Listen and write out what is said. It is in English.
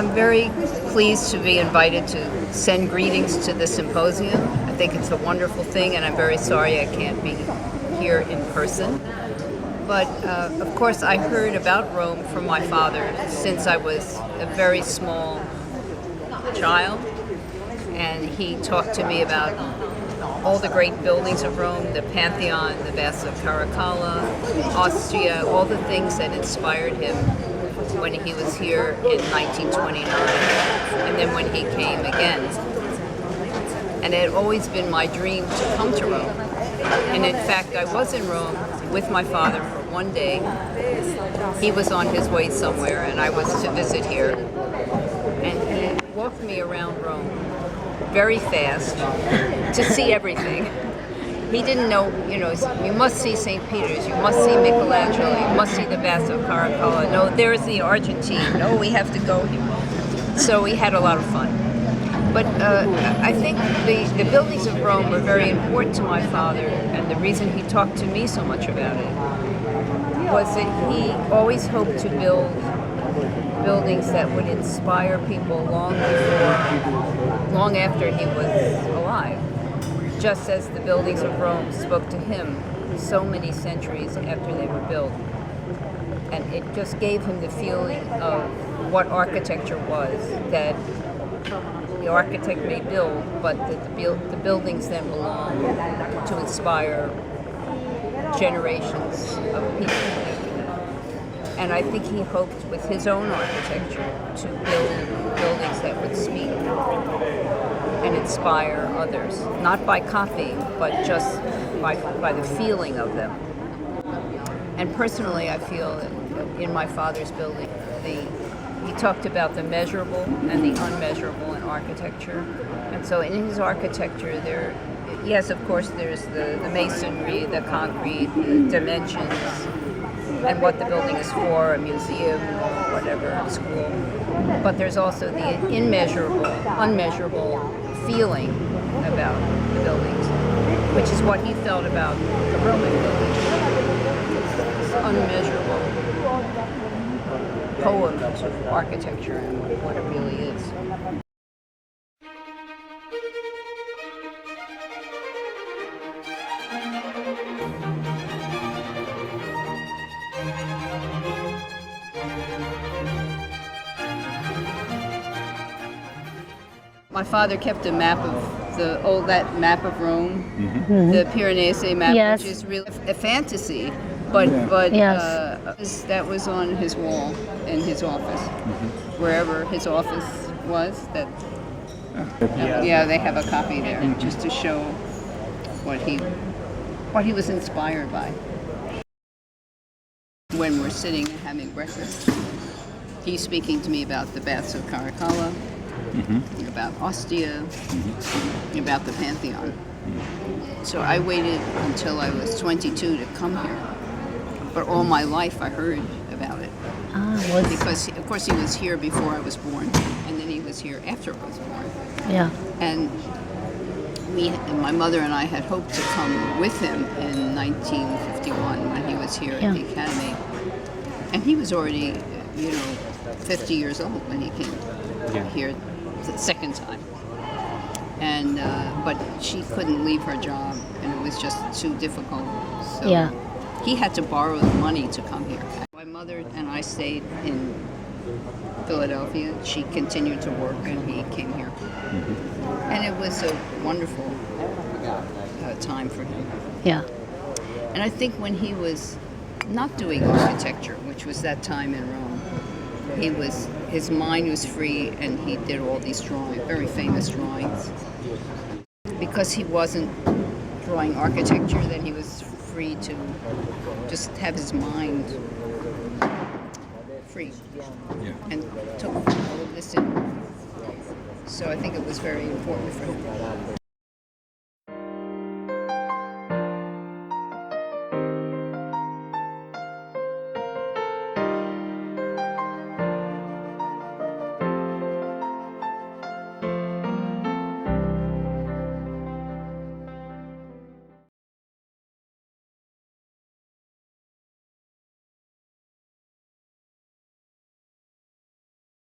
I'm very pleased to be invited to send greetings to the symposium. I think it's a wonderful thing, and I'm very sorry I can't be here in person. But of course, I heard about Rome from my father since I was a very small child, and he talked to me about all the great buildings of Rome, the Pantheon, the Baths of Caracalla, Austria, all the things that inspired him when he was here in 1929, and then when he came again. And it had always been my dream to come to Rome. And in fact, I was in Rome with my father for one day. He was on his way somewhere, and I was to visit here. And he walked me around Rome very fast to see everything. He didn't know, you must see St. Peter's, you must see Michelangelo, you must see the Baths of Caracalla. No, there's the Argentine. No, we have to go here. So we had a lot of fun. But I think the buildings of Rome were very important to my father, and the reason he talked to me so much about it was that he always hoped to build buildings that would inspire people long after he was alive, just as the buildings of Rome spoke to him so many centuries after they were built. And it just gave him the feeling of what architecture was, that the architect may build, but that the buildings then belong to inspire generations of people after that. And I think he hoped with his own architecture to build buildings that would speak and inspire others, not by copying, but just by the feeling of them. And personally, I feel that in my father's building, he talked about the measurable and the unmeasurable in architecture. And so in his architecture, yes, of course, there's the masonry, the concrete, the dimensions, and what the building is for, a museum or whatever, a school. But there's also the unmeasurable feeling about the buildings, which is what he felt about the Roman buildings. This unmeasurable poem to architecture and what it really is. My father kept a map of that map of Rome, the Pyrenees map, which is really a fantasy, but that was on his wall in his office, wherever his office was. They have a copy there just to show what he was inspired by. When we're sitting and having breakfast, he's speaking to me about the Baths of Caracalla, about Ostia, about the Pantheon. So I waited until I was 22 to come here. But all my life I heard about it. Because, of course, he was here before I was born, and then he was here after I was born. Yeah. And my mother and I had hoped to come with him in 1951 when he was here at the Academy. And he was already, 50 years old when he came here the second time. And but she couldn't leave her job, and it was just too difficult. So he had to borrow the money to come here. My mother and I stayed in Philadelphia. She continued to work, and he came here. And it was a wonderful time for him. Yeah. And I think when he was not doing architecture, which was that time in Rome, his mind was free, and he did all these drawings, very famous drawings. Because he wasn't drawing architecture, then he was free to just have his mind free, and took all of this in. So I think it was very important for him.